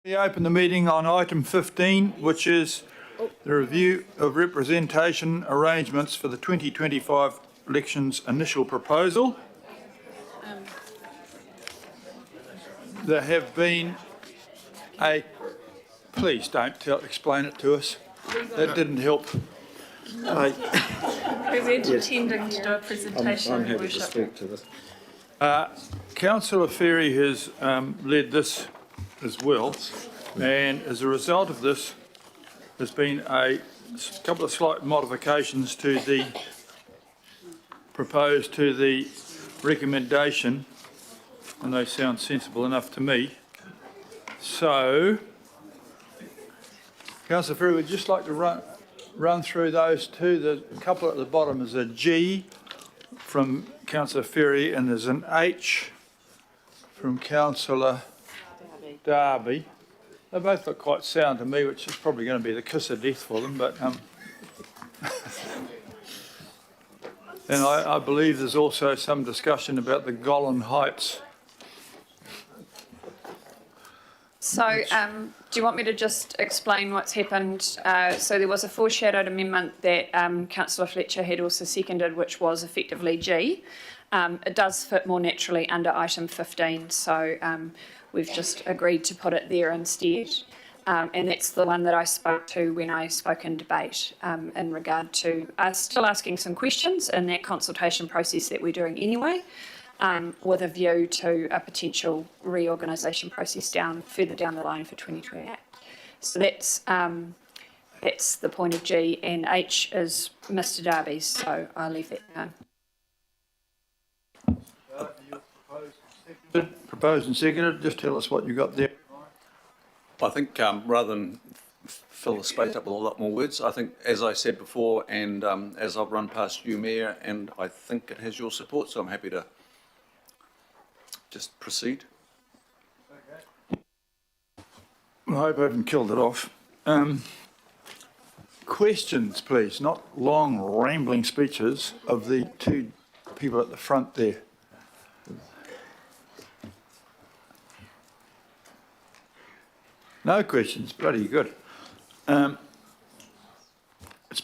We open the meeting on item 15, which is the review of representation arrangements for the 2025 elections initial proposal. There have been please don't explain it to us. That didn't help. We're intending to do a presentation. I'm happy to speak to this. Councillor Ferry has led this as well, and as a result of this, there's been a couple of slight modifications to the proposed to the recommendation, and they sound sensible enough to me. So, Councillor Ferry, would just like to run through those two. The couple at the bottom is a G from Councillor Ferry, and there's an H from Councillor Darby. They both look quite sound to me, which is probably going to be the kiss of death for them, but and I believe there's also some discussion about the Golan Heights. So, do you want me to just explain what's happened? So there was a foreshadowed amendment that Councillor Fletcher had also seconded, which was effectively G. It does fit more naturally under item 15, so we've just agreed to put it there instead. And that's the one that I spoke to when I spoke in debate in regard to still asking some questions in that consultation process that we're doing anyway, with a view to a potential reorganisation process further down the line for 2028. So that's the point of G, and H is Mr Darby's, so I'll leave that now. Proposed and seconded. Just tell us what you got there. I think rather than fill the space up with a lot more words, I think, as I said before, and as I've run past you, Mayor, and I think it has your support, so I'm happy to just proceed. Okay. I hope I haven't killed it off. Questions, please, not long rambling speeches of the two people at the front there. No questions, bloody good. It's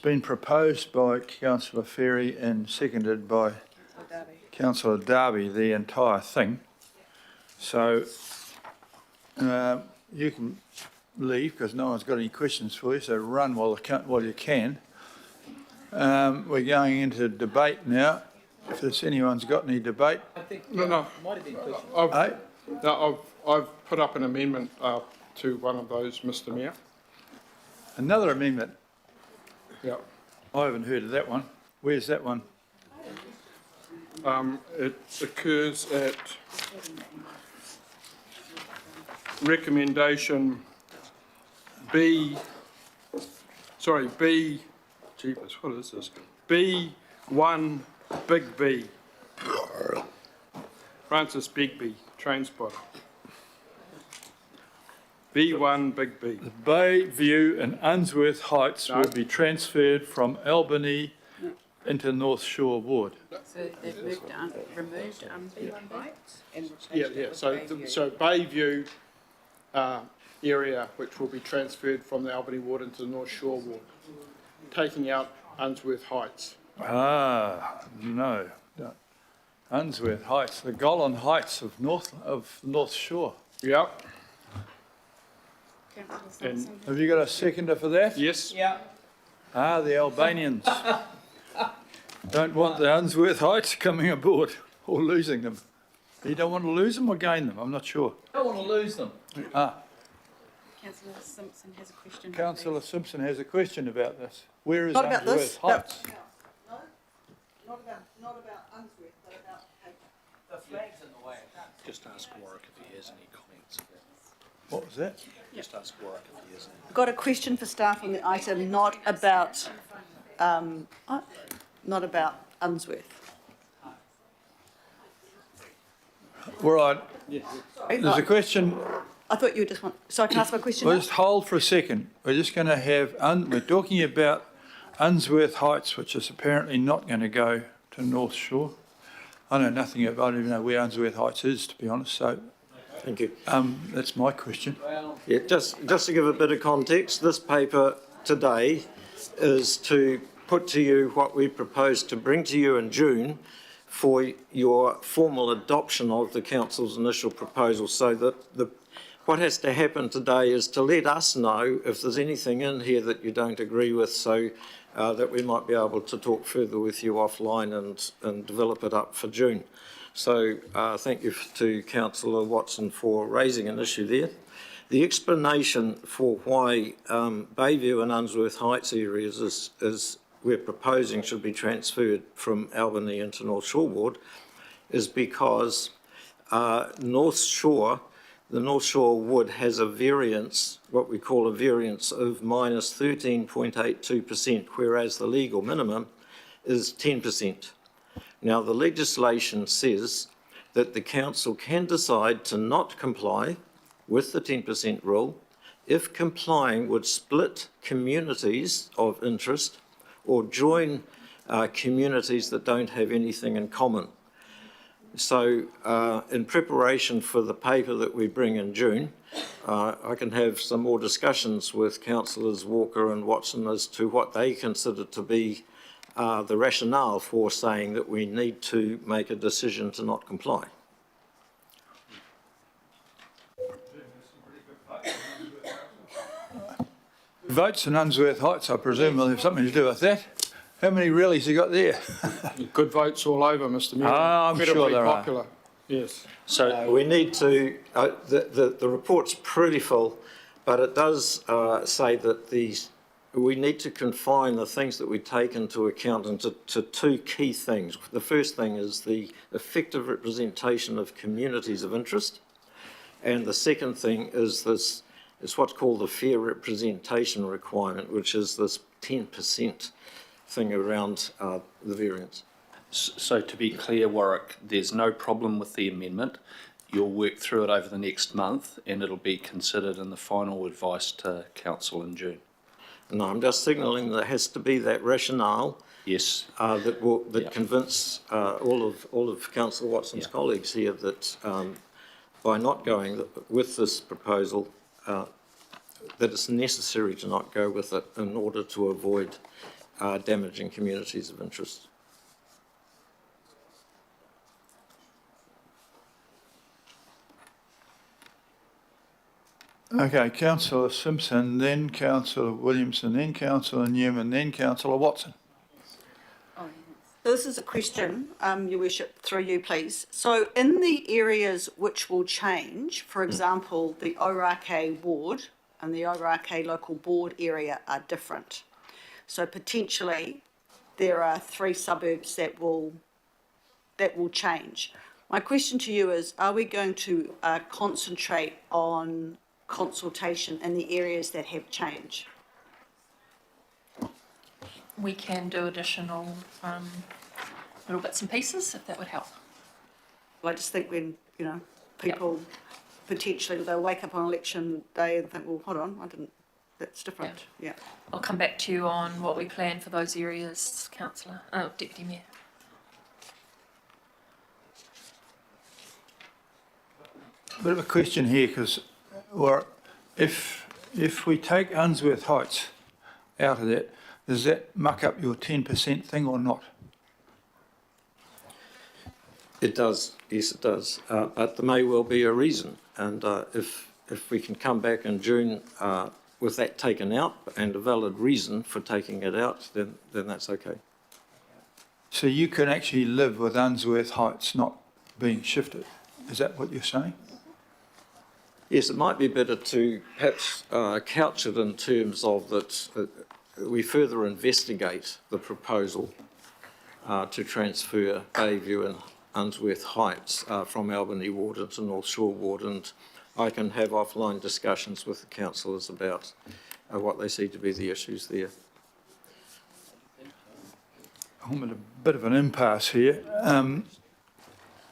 been proposed by Councillor Ferry and seconded by Councillor Darby, the entire thing. So you can leave because no one's got any questions for you, so run while you can. We're going into debate now. If anyone's got any debate. I think, might have been questions. I've put up an amendment to one of those, Mr Mayor. Another amendment? Yeah. I haven't heard of that one. Where's that one? It occurs at recommendation B, jeepers, what is this? B1 Big B. Francis Bigby, train spotter. B1 Big B. The Bayview and Unsworth Heights will be transferred from Albany into North Shore Ward. So they've removed B1 Heights and Yeah. So Bayview area, which will be transferred from the Albany Ward into the North Shore Ward, taking out Unsworth Heights. No. Unsworth Heights, the Golan Heights of North Shore. Yep. And Have you got a seconder for that? yes. yeah. The Albanians don't want the Unsworth Heights coming aboard or losing them. You don't want to lose them or gain them? I'm not sure. I don't want to lose them. Councillor Simpson has a question. Councillor Simpson has a question about this. Where is Not about Unsworth this, Heights? No, not about Unsworth, but about The flag's in the way. Just ask Warwick if he has any comments. What was that? Just ask Warwick if he has any. I've got a question for staff on the item, not about Unsworth. All right. There's a question. I thought you just want. So I can ask my question. Well, now? just hold for a second. We're just going to have. We're talking about Unsworth Heights, which is apparently not going to go to North Shore. I know nothing about. I don't even know where Unsworth Heights is, to be honest. So Thank you. That's my question. Yeah, just to give a bit of context, this paper today is to put to you what we propose to bring to you in June for your formal adoption of the council's initial proposal. So that what has to happen today is to let us know if there's anything in here that you don't agree with, so that we might be able to talk further with you offline and develop it up for June. So thank you to Councillor Watson for raising an issue there. The explanation for why Bayview and Unsworth Heights areas is we're proposing should be transferred from Albany into North Shore Ward is because the North Shore Wood has a variance, what we call a variance of minus 13.82%, whereas the legal minimum is 10%. Now, the legislation says that the council can decide to not comply with the 10% rule if complying would split communities of interest or join communities that don't have anything in common. So in preparation for the paper that we bring in June, I can have some more discussions with Councillors Walker and Watson as to what they consider to be the rationale for saying that we need to make a decision to not comply. Votes in Unsworth Heights, I presume, will have something to do with that. How many rallies you got there? Good votes all over, Mr Mayor. I'm sure there are. Popular. Yes. So we need to, the report's pretty full, but it does say that we need to confine the things that we take into account into two key things. The first thing is the effective representation of communities of interest, and the second thing is what's called the fair representation requirement, which is this 10% thing around the variance. So to be clear, Warwick, there's no problem with the amendment. You'll work through it over the next month and it'll be considered in the final advice to Council in June. No, I'm just signalling there has to be that rationale. Yes. That convince all of Councillor Watson's colleagues here that by not going with this proposal, that it's necessary to not go with it in order to avoid damaging communities of interest. Okay, Councillor Simpson, then Councillor Williamson, then Councillor Newman, then Councillor Watson. This is a question, Your Worship, through you, please. So in the areas which will change, for example, the Ōrākei ward and the Ōrākei local board area are different. So potentially there are 3 suburbs that will change. My question to you is, are we going to concentrate on consultation in the areas that have change? We can do additional little bits and pieces if that would help. Well, I just think when, people potentially, they'll wake up on election day and think, well, hold on, that's different. Yeah. I'll come back to you on what we plan for those areas, Councillor, Deputy Mayor. Bit of a question here, because if we take Unsworth Heights out of that, does that muck up your 10% thing or not? It does, yes it does, but there may well be a reason, and if we can come back in June with that taken out and a valid reason for taking it out, then that's okay. So you can actually live with Unsworth Heights not being shifted, is that what you're saying? Yes, it might be better to perhaps couch it in terms of that we further investigate the proposal to transfer Bayview and Unsworth Heights from Albany Ward into North Shore Ward, and I can have offline discussions with the councillors about what they see to be the issues there. I'm at a bit of an impasse here.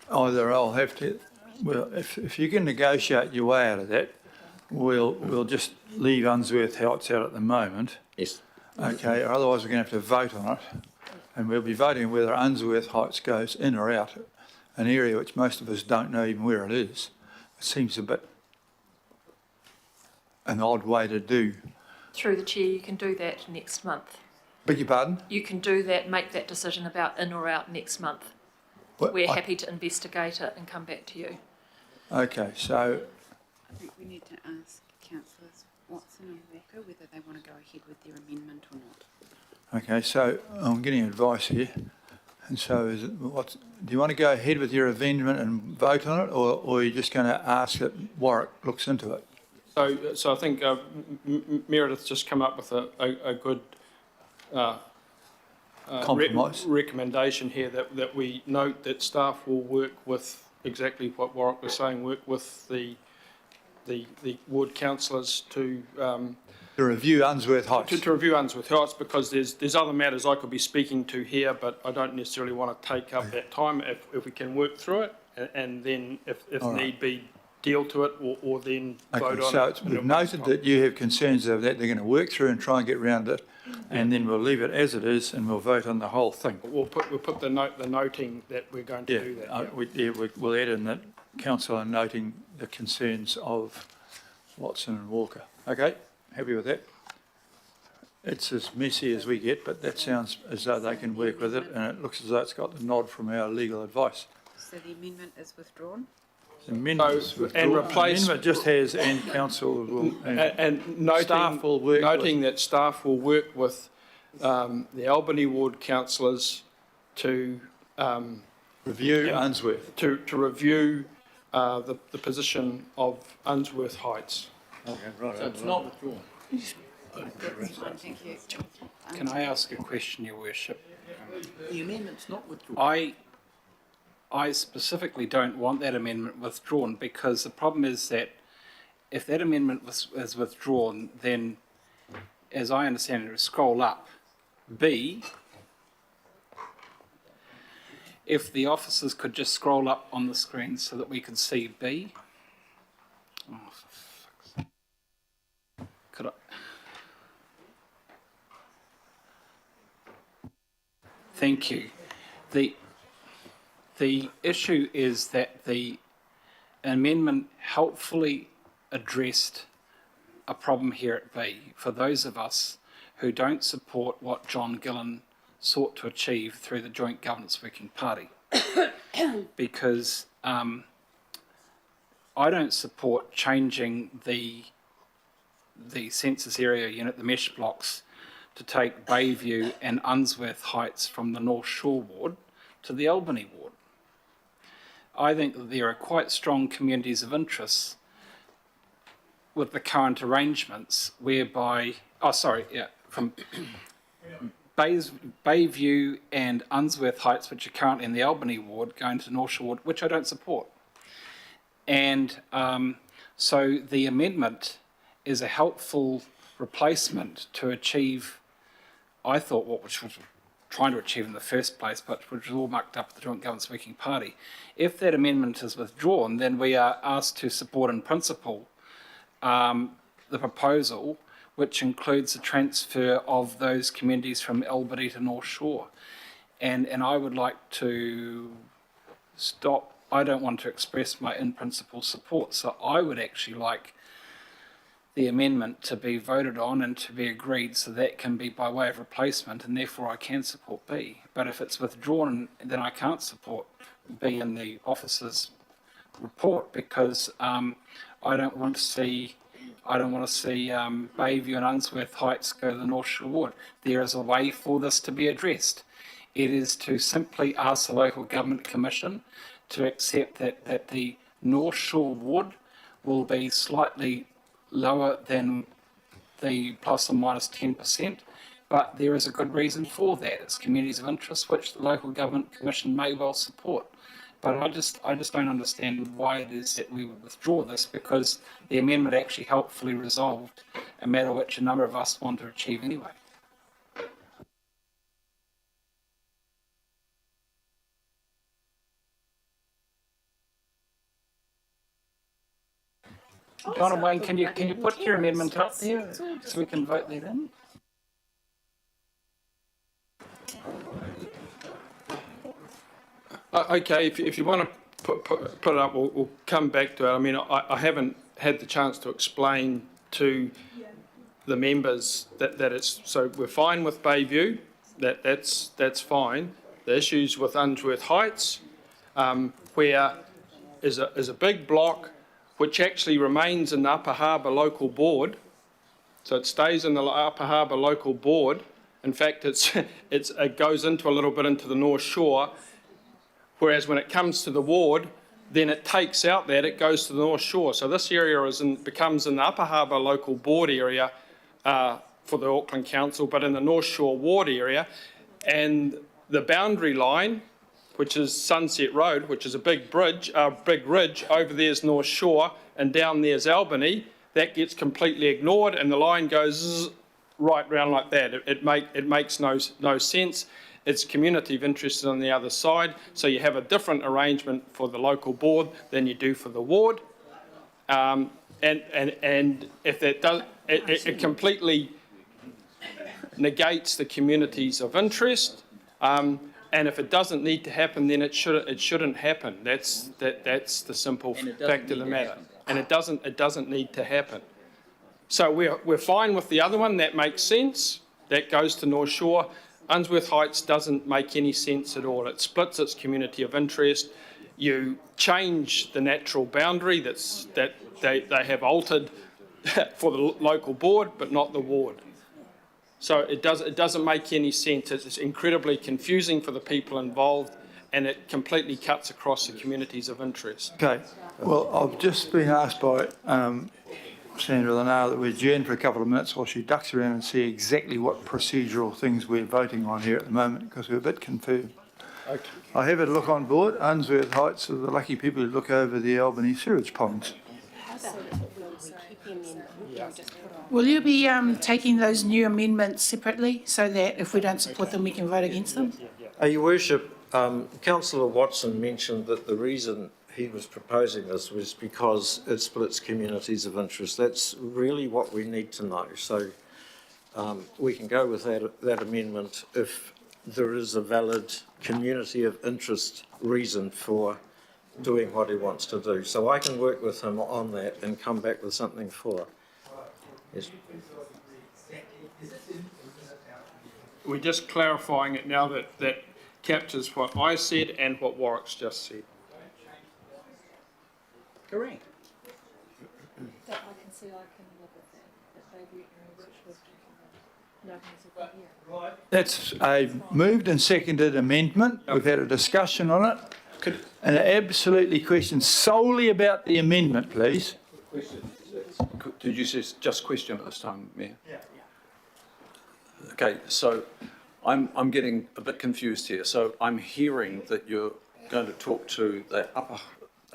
Either I'll have to, well, if you can negotiate your way out of that, we'll just leave Unsworth Heights out at the moment. Yes. Okay, otherwise we're going to have to vote on it, and we'll be voting whether Unsworth Heights goes in or out, an area which most of us don't know even where it is. seems a bit an odd way to do. Through the chair, you can do that next month. Beg your pardon? You can do that, make that decision about in or out next month. What- We're I- happy to investigate it and come back to you. Okay, so I think we need to ask councillors Watson and Walker whether they want to go ahead with their amendment or not. okay, so I'm getting advice here, and so do you want to go ahead with your amendment and vote on it, or are you just going to ask that Warwick looks into it? So I think Meredith's just come up with a good Compromise. recommendation here that we note that staff will work with exactly what Warwick was saying, work with the ward councillors to review Unsworth Heights. to review Unsworth Heights, because there's other matters I could be speaking to here, but I don't necessarily want to take up that time if we can work through it, and then if All right. need be, deal to it or then vote Okay, on so it. we've noted that you have concerns of that. They're going to work through and try and get round it, and then we'll leave it as it is, and we'll vote on the whole thing. We'll put the noting that we're going to do that. We'll add in that councillor noting the concerns of Watson and Walker. Okay, happy with that? It's as messy as we get, but that sounds as though they can work with it, and it looks as though it's got the nod from our legal advice. So the amendment is withdrawn? The amendment is So, withdrawn. and replace- Amendment just has and council will. And Staff will work noting that staff will work with the Albany ward councillors to Review Unsworth. to review the position of Unsworth Heights. Okay, right. So it's not withdrawn. Thank you. Can I ask a question, Your Worship? The amendment's not withdrawn. I specifically don't want that amendment withdrawn, because the problem is that if that amendment is withdrawn, then, as I understand it, scroll up, B, if the officers could just scroll up on the screen so that we could see B. Oh, for fuck's sake. Could I? Thank you. The issue is that the amendment helpfully addressed a problem here at B for those of us who don't support what John Gillan sought to achieve through the Joint Governance Working Party. Because I don't support changing the census area unit, the mesh blocks, to take Bayview and Unsworth Heights from the North Shore ward to the Albany ward. I think that there are quite strong communities of interest with the current arrangements whereby, from Bayview and Unsworth Heights, which are currently in the Albany ward, going to North Shore ward, which I don't support. And so the amendment is a helpful replacement to achieve, I thought, what which was trying to achieve in the first place, but which was all mucked up with the Joint Governance Working Party. If that amendment is withdrawn, then we are asked to support in principle the proposal, which includes the transfer of those communities from Albany to North Shore. And I would like to stop. I don't want to express my in principle support, so I would actually like the amendment to be voted on and to be agreed, so that can be by way of replacement, and therefore I can support B. But if it's withdrawn, then I can't support B in the officer's report, because I don't want to see Bayview and Unsworth Heights go to the North Shore ward. There is a way for this to be addressed. It is to simply ask the Local Government Commission to accept that the North Shore ward will be slightly lower than the plus or minus 10%, but there is a good reason for that. It's communities of interest, which the Local Government Commission may well support. But I just don't understand why it is that we would withdraw this, because the amendment actually helpfully resolved a matter which a number of us want to achieve anyway. John and Wayne, can you put your amendment up there so we can vote that in? Okay, if you want to put it up, we'll come back to it. I mean, I haven't had the chance to explain to the members that it's, so we're fine with Bayview, that's fine. The issues with Unsworth Heights, where is a big block which actually remains in the Upper Harbour Local Board. So it stays in the Upper Harbour Local Board. In fact, it goes into a little bit into the North Shore, whereas when it comes to the ward, then it takes out that, it goes to the North Shore. So this area becomes in the Upper Harbour Local Board area for the Auckland Council, but in the North Shore Ward area. And the boundary line, which is Sunset Road, which is a big ridge, over there's North Shore, and down there's Albany, that gets completely ignored, and the line goes right round like that. It makes no sense. It's community of interest on the other side, so you have a different arrangement for the local board than you do for the ward. And if that does, it completely negates the communities of interest. And if it doesn't need to happen, then it shouldn't happen. That's the simple fact of the matter. And it doesn't need to happen. So we're fine with the other one. That makes sense. That goes to North Shore. Unsworth Heights doesn't make any sense at all. It splits its community of interest. You change the natural boundary that they have altered for the local board, but not the ward. So it doesn't make any sense. It's incredibly confusing for the people involved, and it completely cuts across the communities of interest. Okay, well, I've just been asked by Sandra Lanara that we adjourn for a couple of minutes while she ducks around and see exactly what procedural things we're voting on here at the moment, because we're a bit confused. Okay. I have a look on board. Unsworth Heights are the lucky people who look over the Albany sewage ponds. Will you be taking those new amendments separately so that if we don't support them, we can vote against them? Your Worship, Councillor Watson mentioned that the reason he was proposing this was because it splits communities of interest. That's really what we need to know. So we can go with that amendment if there is a valid community of interest reason for doing what he wants to do. So I can work with him on that and come back with something for. Yes. We're just clarifying it now that captures what I said and what Warwick's just said. Correct. That I can see, I can look at that Bayview area which was nothing's here. That's a moved and seconded amendment. We've had a discussion on it. And absolutely question solely about the amendment, please. Did you say just question at this time, Mayor? Yeah. Okay, so I'm getting a bit confused here. So I'm hearing that you're going to talk to the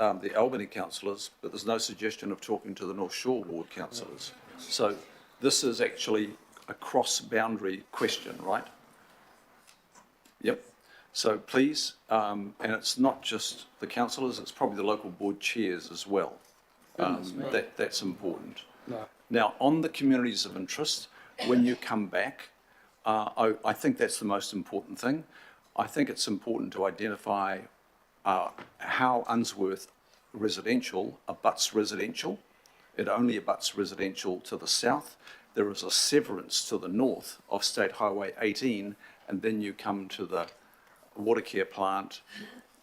the Albany councillors, but there's no suggestion of talking to the North Shore Ward councillors. So this is actually a cross-boundary question, right? Yep. So please, and it's not just the councillors, it's probably the local board chairs as well. That's important. No. Now, on the communities of interest, when you come back, I think that's the most important thing. I think it's important to identify how Unsworth residential abuts residential. It only abuts residential to the south. There is a severance to the north of State Highway 18, and then you come to the water care plant,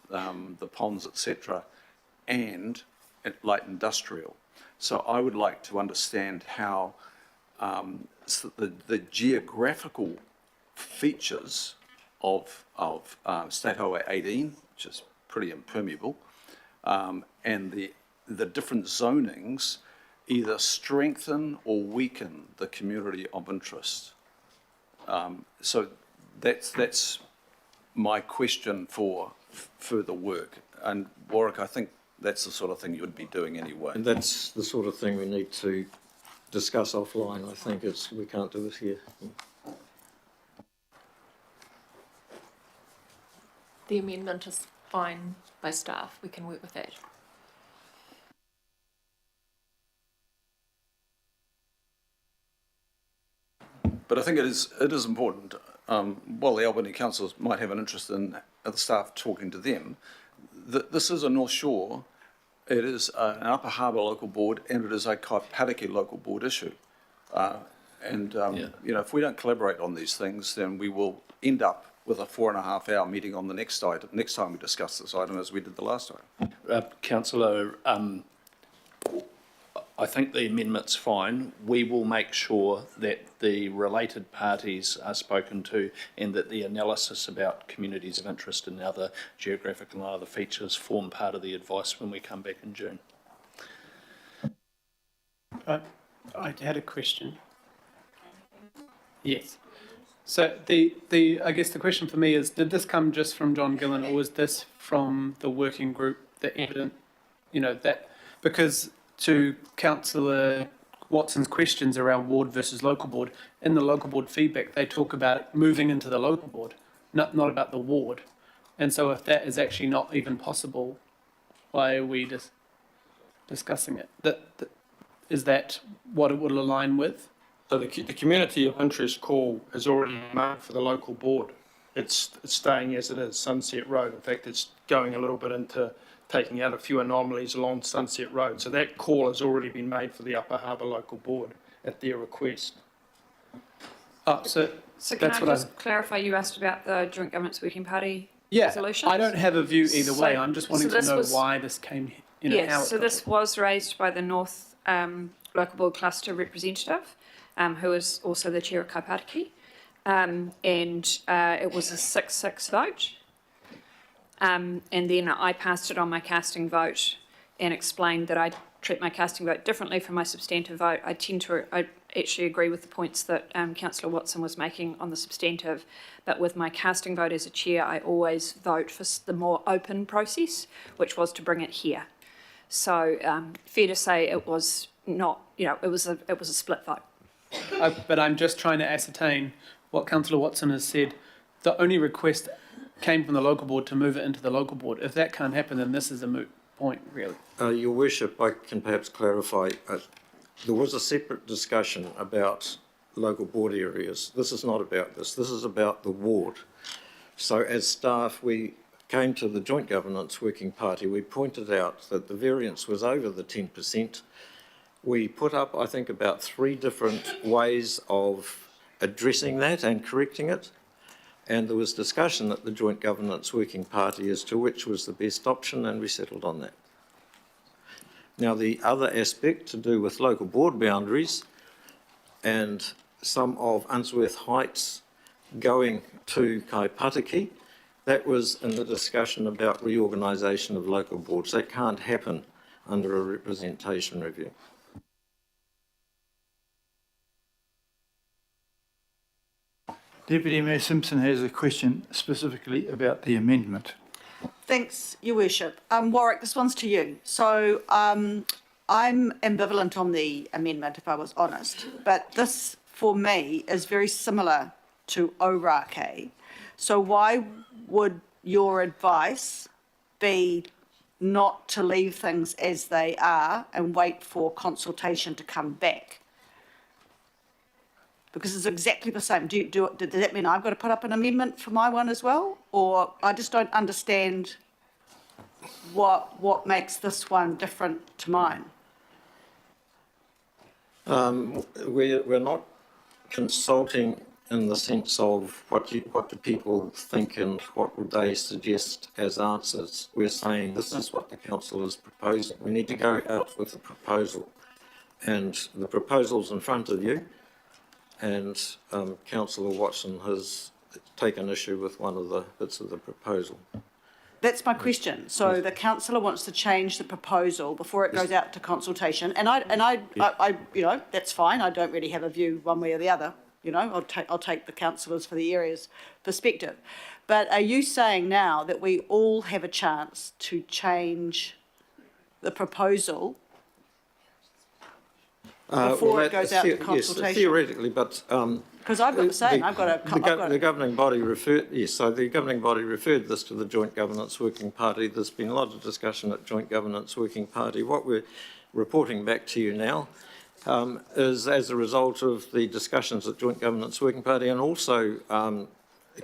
the ponds, etc., and light industrial. So I would like to understand how the geographical features of State Highway 18, which is pretty impermeable, and the different zonings either strengthen or weaken the community of interest. So that's my question for further work. And Warwick, I think that's the sort of thing you'd be doing anyway. And that's the sort of thing we need to discuss offline. I think we can't do it here. The amendment is fine by staff. We can work with that. But I think it is important, while the Albany councillors might have an interest in the staff talking to them, this is a North Shore, it is an Upper Harbour local board, and it is a Kaipatiki local board issue. You know, if we don't collaborate on these things, then we will end up with a 4.5-hour meeting on the next item, next time we discuss this item, as we did the last time. Councillor, I think the amendment's fine. We will make sure that the related parties are spoken to and that the analysis about communities of interest and other geographical and other features form part of the advice when we come back in June. I had a question. Yes. So I guess the question for me is, did this come just from John Gillen, or was this from the working group, the evident, you know, that, because to Councillor Watson's questions around ward versus local board, in the local board feedback, they talk about moving into the local board, not about the ward. And so if that is actually not even possible, why are we just discussing it? Is that what it would align with? So the community of interest call is already made for the local board. It's staying as it is, Sunset Road. In fact, it's going a little bit into taking out a few anomalies along Sunset Road. So that call has already been made for the Upper Harbour local board at their request. Oh, so can I just clarify, you asked about the Joint Governance Working Party resolution? I don't have a view either way. I'm just wanting to know was, why this came, you know, yes, how it so this was raised by the North Local Board Cluster representative, who is also the chair of Kaipatiki, and it was a 6-6 vote. And then I passed it on my casting vote and explained that I treat my casting vote differently from my substantive vote. I actually agree with the points that Councillor Watson was making on the substantive, but with my casting vote as a chair, I always vote for the more open process, which was to bring it here. So fair to say it was not, you know, it was a split vote. But I'm just trying to ascertain what Councillor Watson has said. The only request came from the local board to move it into the local board. If that can't happen, then this is a moot point, really. Your Worship, I can perhaps clarify. There was a separate discussion about local board areas. This is not about this. This is about the ward. So as staff, we came to the Joint Governance Working Party. We pointed out that the variance was over the 10%. We put up, I think, about 3 different ways of addressing that and correcting it. And there was discussion at the Joint Governance Working Party as to which was the best option, and we settled on that. Now, the other aspect to do with local board boundaries and some of Unsworth Heights going to Kaipatiki, that was in the discussion about reorganisation of local boards. That can't happen under a representation review. Deputy Mayor Simpson has a question specifically about the amendment. Thanks, Your Worship. Warwick, this one's to you. So I'm ambivalent on the amendment, if I was honest, but this, for me, is very similar to Ōrākei. So why would your advice be not to leave things as they are and wait for consultation to come back? Because it's exactly the same. Does that mean I've got to put up an amendment for my one as well? Or I just don't understand what makes this one different to mine. We're not consulting in the sense of what do people think and what would they suggest as answers. We're saying this is what the council is proposing. We need to go out with a proposal, and the proposal's in front of you. And Councillor Watson has taken issue with one of the bits of the proposal. That's my question. So the councillor wants to change the proposal before it goes out to consultation, and I you know, that's fine. I don't really have a view one way or the other. You know, I'll take the councillors for the area's perspective. But are you saying now that we all have a chance to change the proposal before it goes out to consultation? Yes, theoretically, but because I've got the same. The governing body referred. Yes, so the governing body referred this to the Joint Governance Working Party. There's been a lot of discussion at Joint Governance Working Party. What we're reporting back to you now is as a result of the discussions at Joint Governance Working Party, and also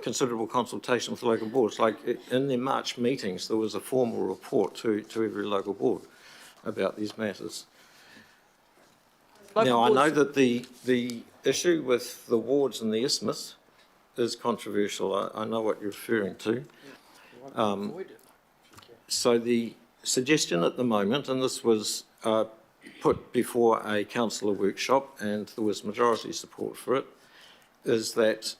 considerable consultation with local boards. Like in their March meetings, there was a formal report to every local board about these matters. Now, I know that the issue with the wards and the isthmus is controversial. I know what you're referring to. So the suggestion at the moment, and this was put before a councillor workshop and there was majority support for it, is that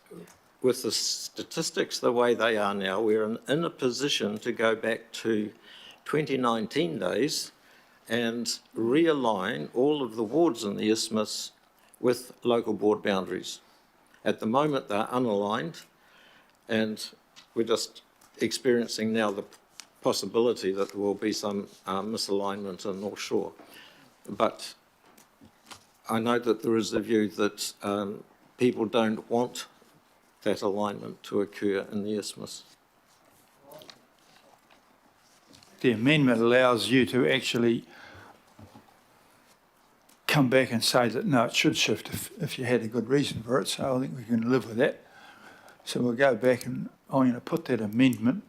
with the statistics the way they are now, we're in a position to go back to 2019 days and realign all of the wards in the isthmus with local board boundaries. At the moment, they're unaligned, and we're just experiencing now the possibility that there will be some misalignment in North Shore. But I know that there is a view that people don't want that alignment to occur in the isthmus. The amendment allows you to actually come back and say that, no, it should shift if you had a good reason for it, so I think we can live with that. So we'll go back and I'm going to put that amendment,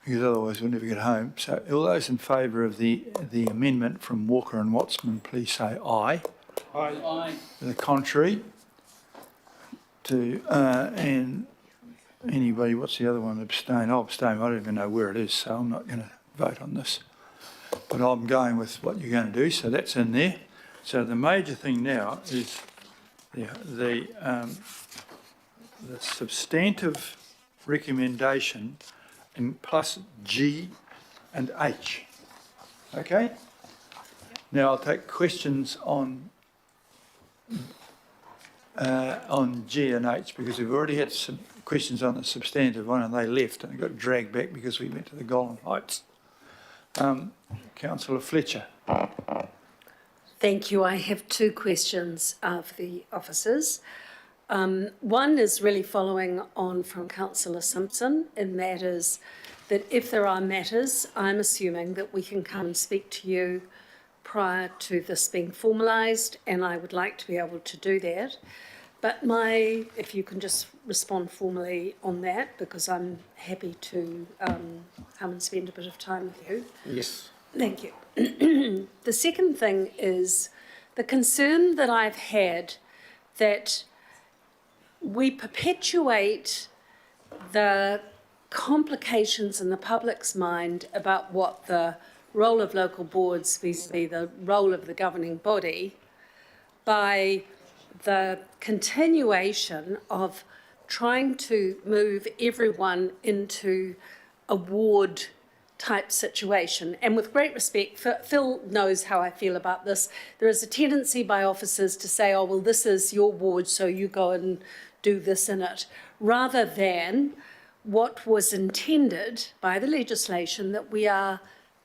because otherwise we'll never get home. So all those in favour of the amendment from Walker and Wattsman, please say aye. Aye. The contrary, and anybody, what's the other one, abstain? I'll abstain, I don't even know where it is, so I'm not going to vote on this. But I'm going with what you're going to do, so that's in there. So the major thing now is the substantive recommendation in plus G and H. Okay? Now I'll take questions on G and H, because we've already had some questions on the substantive one and they left and got dragged back because we went to the Golden Heights. Councillor Fletcher. Thank you. I have two questions for the officers. One is really following on from Councillor Simpson, and that is that if there are matters, I'm assuming that we can come and speak to you prior to this being formalised, and I would like to be able to do that. But if you can just respond formally on that, because I'm happy to come and spend a bit of time with you. Yes. Thank you. The second thing is the concern that I've had that we perpetuate the complications in the public's mind about what the role of local boards vis-a-vis the role of the governing body by the continuation of trying to move everyone into a ward type situation. And with great respect, Phil knows how I feel about this. There is a tendency by officers to say, oh, well, this is your ward, so you go and do this in it, rather than what was intended by the legislation, that we are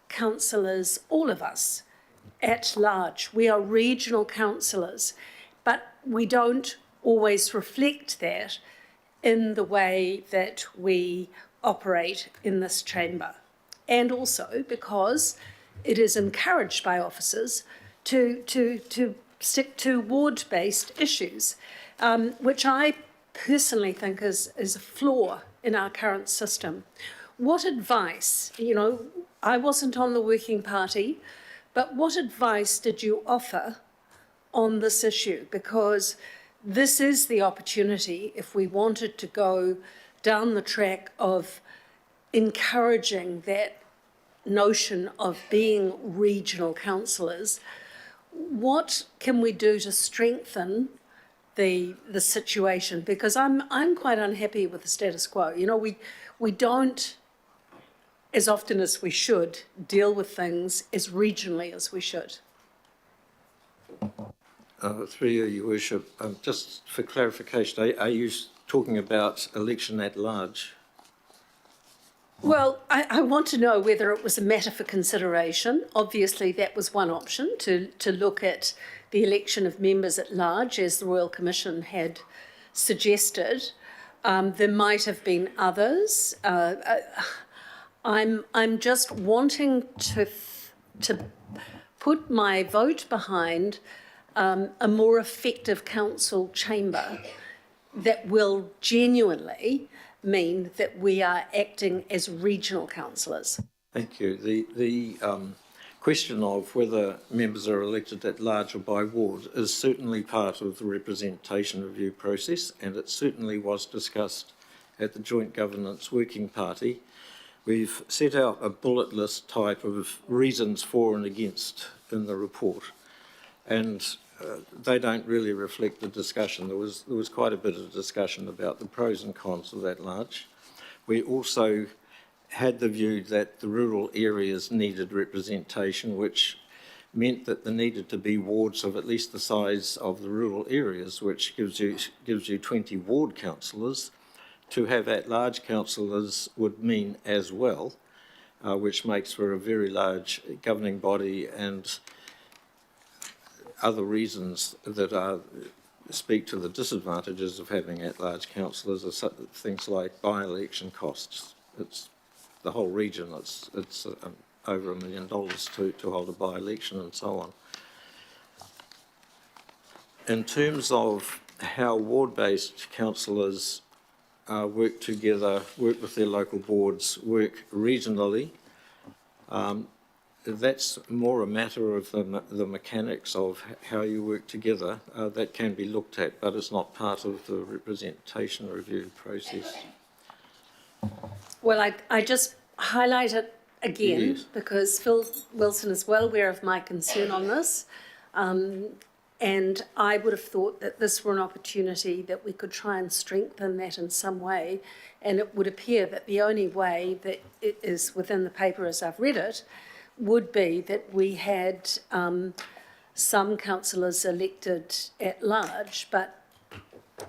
councillors, all of us, at large. We are regional councillors, but we don't always reflect that in the way that we operate in this chamber. And also because it is encouraged by officers to stick to ward-based issues, which I personally think is a flaw in our current system. What advice, I wasn't on the working party, but what advice did you offer on this issue? Because this is the opportunity, if we wanted to go down the track of encouraging that notion of being regional councillors, what can we do to strengthen the situation? Because I'm quite unhappy with the status quo. We don't, as often as we should, deal with things as regionally as we should. Through you, Your Worship, just for clarification, are you talking about election at large? Well, I want to know whether it was a matter for consideration. Obviously, that was one option, to look at the election of members at large, as the Royal Commission had suggested. There might have been others. I'm just wanting to put my vote behind a more effective council chamber that will genuinely mean that we are acting as regional councillors. Thank you. The question of whether members are elected at large or by ward is certainly part of the representation review process, and it certainly was discussed at the Joint Governance Working Party. We've set out a bullet list type of reasons for and against in the report, and they don't really reflect the discussion. There was quite a bit of discussion about the pros and cons of that large. We also had the view that the rural areas needed representation, which meant that there needed to be wards of at least the size of the rural areas, which gives you 20 ward councillors. To have at-large councillors would mean as well, which makes for a very large governing body, and other reasons that speak to the disadvantages of having at-large councillors are things like by-election costs. It's the whole region, it's over $1 million to hold a by-election and so on. In terms of how ward-based councillors work together, work with their local boards, work regionally, that's more a matter of the mechanics of how you work together. That can be looked at, but it's not part of the representation review process. Well, I just highlight it again, Yes. because Phil Wilson is well aware of my concern on this. And I would have thought that this were an opportunity that we could try and strengthen that in some way. And it would appear that the only way that it is within the paper as I've read it would be that we had some councillors elected at large, but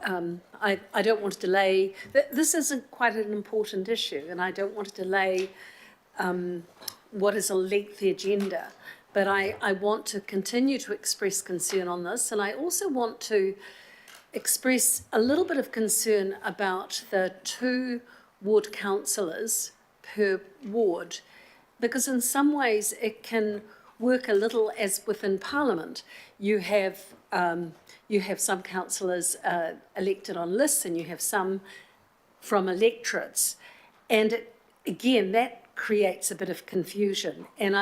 I don't want to delay. This isn't quite an important issue, and I don't want to delay what is a lengthy agenda. But I want to continue to express concern on this, and I also want to express a little bit of concern about the 2 ward councillors per ward, because in some ways it can work a little as within Parliament. You have some councillors elected on lists, and you have some from electorates, and again that creates a bit of confusion. And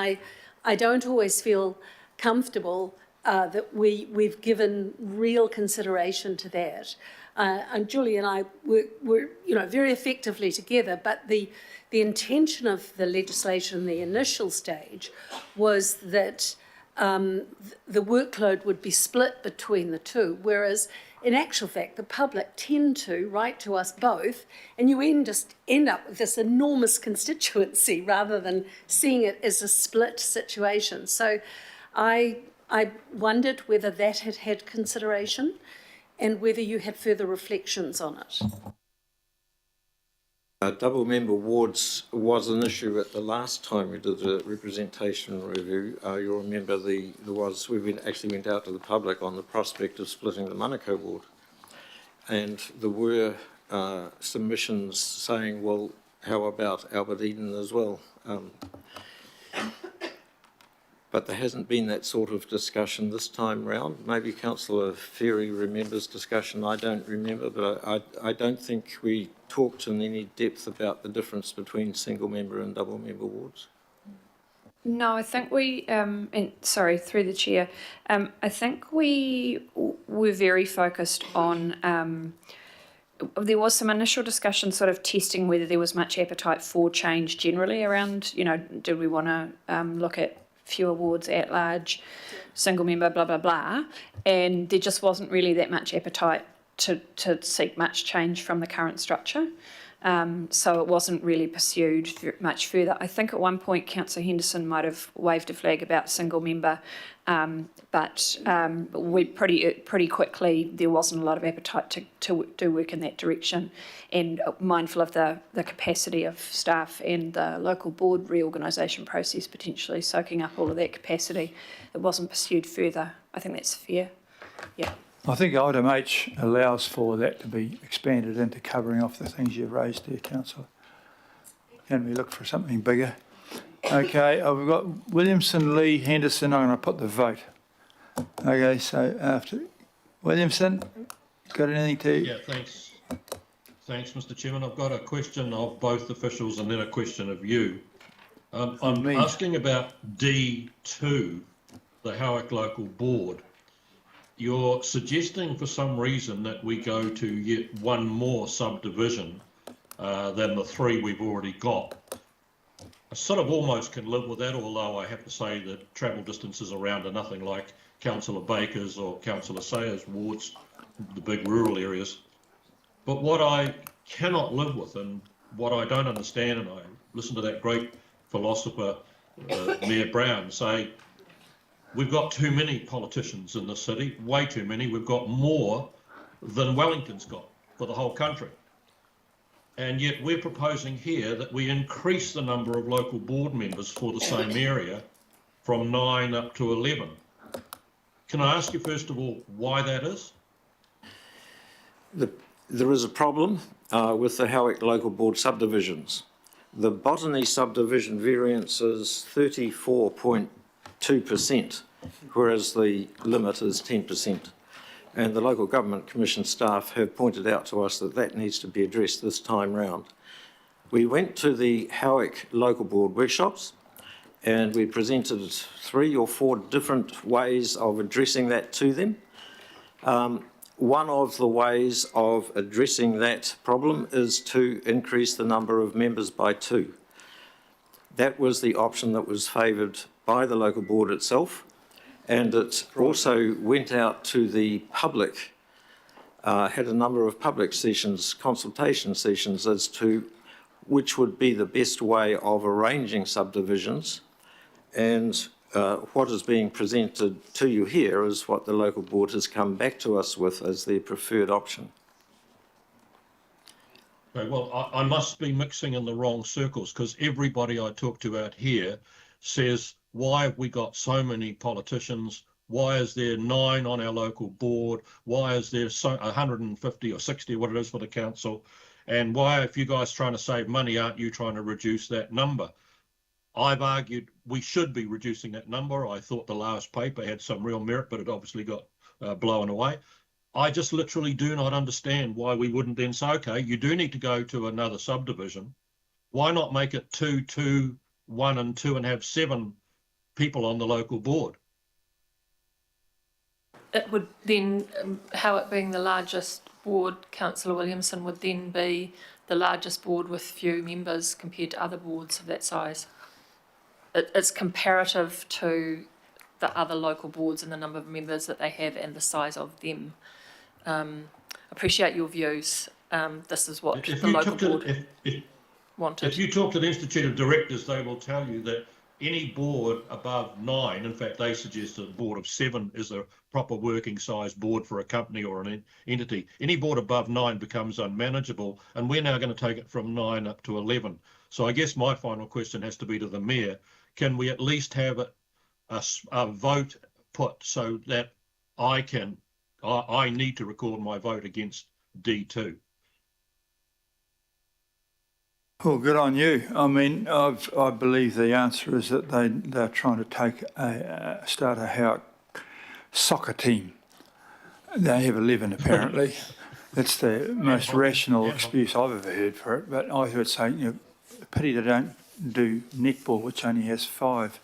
I don't always feel comfortable that we've given real consideration to that. And Julie and I were very effectively together, but the intention of the legislation in the initial stage was that the workload would be split between the 2, whereas in actual fact the public tend to write to us both, and you end up with this enormous constituency rather than seeing it as a split situation. So I wondered whether that had consideration and whether you had further reflections on it. Double member wards was an issue at the last time we did the representation review. You'll remember we actually went out to the public on the prospect of splitting the Manukau ward, and there were submissions saying, well, how about Albert Eden as well? But there hasn't been that sort of discussion this time round. Maybe Councillor Ferry remembers discussion, I don't remember, but I don't think we talked in any depth about the difference between single member and double member wards. No, I think we, sorry, through the chair, I think we were very focused on, there was some initial discussion sort of testing whether there was much appetite for change generally around, do we want to look at fewer wards at large, single member, blah, blah, blah. And there just wasn't really that much appetite to seek much change from the current structure. So it wasn't really pursued much further. I think at one point Councillor Henderson might have waved a flag about single member, but we pretty quickly, there wasn't a lot of appetite to do work in that direction, and mindful of the capacity of staff and the local board reorganisation process potentially soaking up all of that capacity, it wasn't pursued further. I think that's fair. Yeah. I think item H allows for that to be expanded into covering off the things you've raised there, Councillor. Can we look for something bigger? Okay, we've got Williamson, Lee, Henderson. I'm going to put the vote. Okay, so after Williamson, Got anything to? Yeah, thanks. Thanks, Mr. Chairman. I've got a question of both officials and then a question of you. I'm asking about D2, the Howick Local Board. You're suggesting for some reason that we go to yet one more subdivision than the 3 we've already got. I sort of almost can live with that, although I have to say that travel distances around are nothing like Councillor Baker's or Councillor Sayers' wards, the big rural areas. But what I cannot live with and what I don't understand, and I listen to that great philosopher, Mayor Brown, say, we've got too many politicians in the city, way too many. We've got more than Wellington's got for the whole country. And yet we're proposing here that we increase the number of local board members for the same area from 9 up to 11. Can I ask you, first of all, why that is? There is a problem with the Howick Local Board subdivisions. The Botany subdivision variance is 34.2%, whereas the limit is 10%. And the Local Government Commission staff have pointed out to us that that needs to be addressed this time round. We went to the Howick Local Board workshops and we presented 3 or 4 different ways of addressing that to them. One of the ways of addressing that problem is to increase the number of members by 2. That was the option that was favoured by the local board itself, and it also went out to the public, had a number of public sessions, consultation sessions as to which would be the best way of arranging subdivisions, and what is being presented to you here is what the local board has come back to us with as their preferred option. Okay, well, I must be mixing in the wrong circles, because everybody I talk to out here says, why have we got so many politicians? Why is there 9 on our local board? Why is there 150 or 60, what it is for the council? And why, if you guys are trying to save money, aren't you trying to reduce that number? I've argued we should be reducing that number. I thought the last paper had some real merit, but it obviously got blown away. I just literally do not understand why we wouldn't then say, okay, you do need to go to another subdivision. Why not make it 2, 2, 1 and 2 and have 7 people on the local board? It would then, Howick being the largest board, Councillor Williamson would then be the largest board with few members compared to other boards of that size. It's comparative to the other local boards and the number of members that they have and the size of them. Appreciate your views. This is what the local board wanted. If you talk to the Institute of Directors, they will tell you that any board above 9, in fact, they suggest a board of 7 is a proper working size board for a company or an entity. Any board above 9 becomes unmanageable, and we're now going to take it from 9 up to 11. So I guess my final question has to be to the Mayor. Can we at least have a vote put so that I need to record my vote against D2? Well, good on you. I mean, I believe the answer is that they're trying to start a Howick soccer team. They have 11 apparently. That's the most rational excuse I've ever heard for it. But I would say, pity they don't do netball, which only has 5.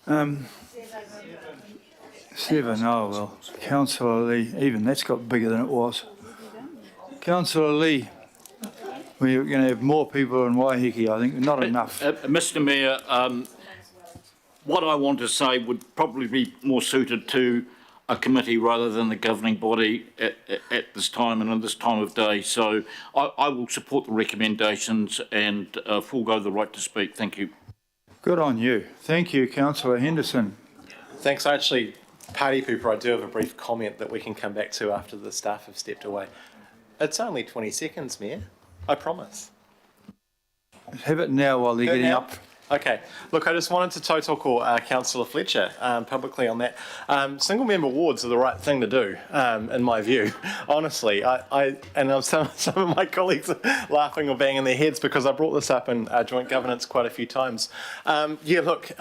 7, oh well. Councillor Lee, even that's got bigger than it was. Councillor Lee, we're going to have more people in Waiheke, I think, not enough. Mr Mayor, what I want to say would probably be more suited to a committee rather than the governing body at this time and at this time of day. So I will support the recommendations and forego the right to speak. Thank you. Good on you. Thank you, Councillor Henderson. Thanks. Actually, party pooper, I do have a brief comment that we can come back to after the staff have stepped away. It's only 20 seconds, Mayor. I promise. Have it now while they're getting up. Okay. Look, I just wanted to toe-talk Councillor Fletcher publicly on that. Single-member wards are the right thing to do, in my view. Honestly, some of my colleagues are laughing or banging their heads because I brought this up in joint governance quite a few times. Yeah, look,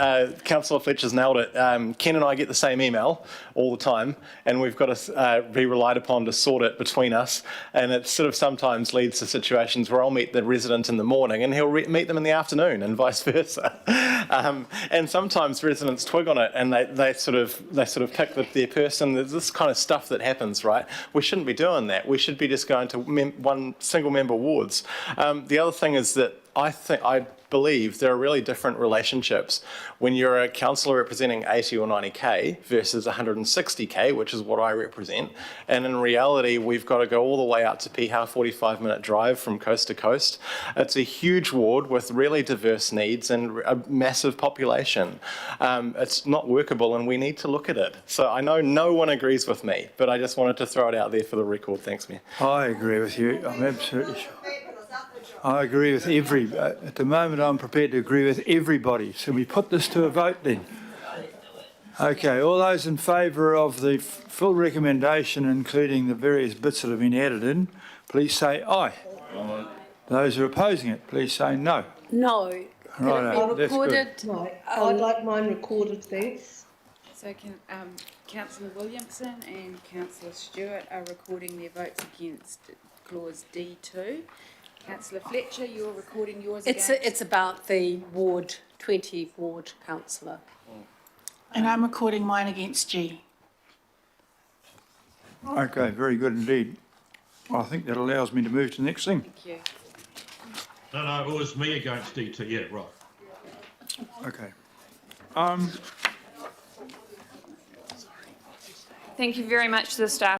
Councillor Fletcher's nailed it. Ken and I get the same email all the time, and we've got to be relied upon to sort it between us. And it sort of sometimes leads to situations where I'll meet the resident in the morning and he'll meet them in the afternoon, and vice versa. And sometimes residents twig on it, and they sort of pick their person. There's this kind of stuff that happens, right? We shouldn't be doing that. We should be just going to one single member wards. The other thing is that I believe there are really different relationships when you're a councillor representing 80 or 90k versus 160k, which is what I represent. And in reality, we've got to go all the way out to Piha, 45-minute drive from coast to coast. It's a huge ward with really diverse needs and a massive population. It's not workable, and we need to look at it. So I know no one agrees with me, but I just wanted to throw it out there for the record. Thanks, Mayor. I agree with you. I'm absolutely sure. I agree with at the moment I'm prepared to agree with everybody. So we put this to a vote then. Okay, all those in favour of the full recommendation, including the various bits that have been added in, please say aye. Aye. Those who are opposing it, please say no. No. Right, that's good. I'd like mine recorded, thanks. So can, Councillor Williamson and Councillor Stewart are recording their votes against clause D2. Councillor Fletcher, you're recording yours against? It's about the ward, 20 ward councillor. And I'm recording mine against G. Okay, very good indeed. I think that allows me to move to the next thing. Thank you. No, it was me against D2, yeah, right. Okay. Thank you very much to the staff.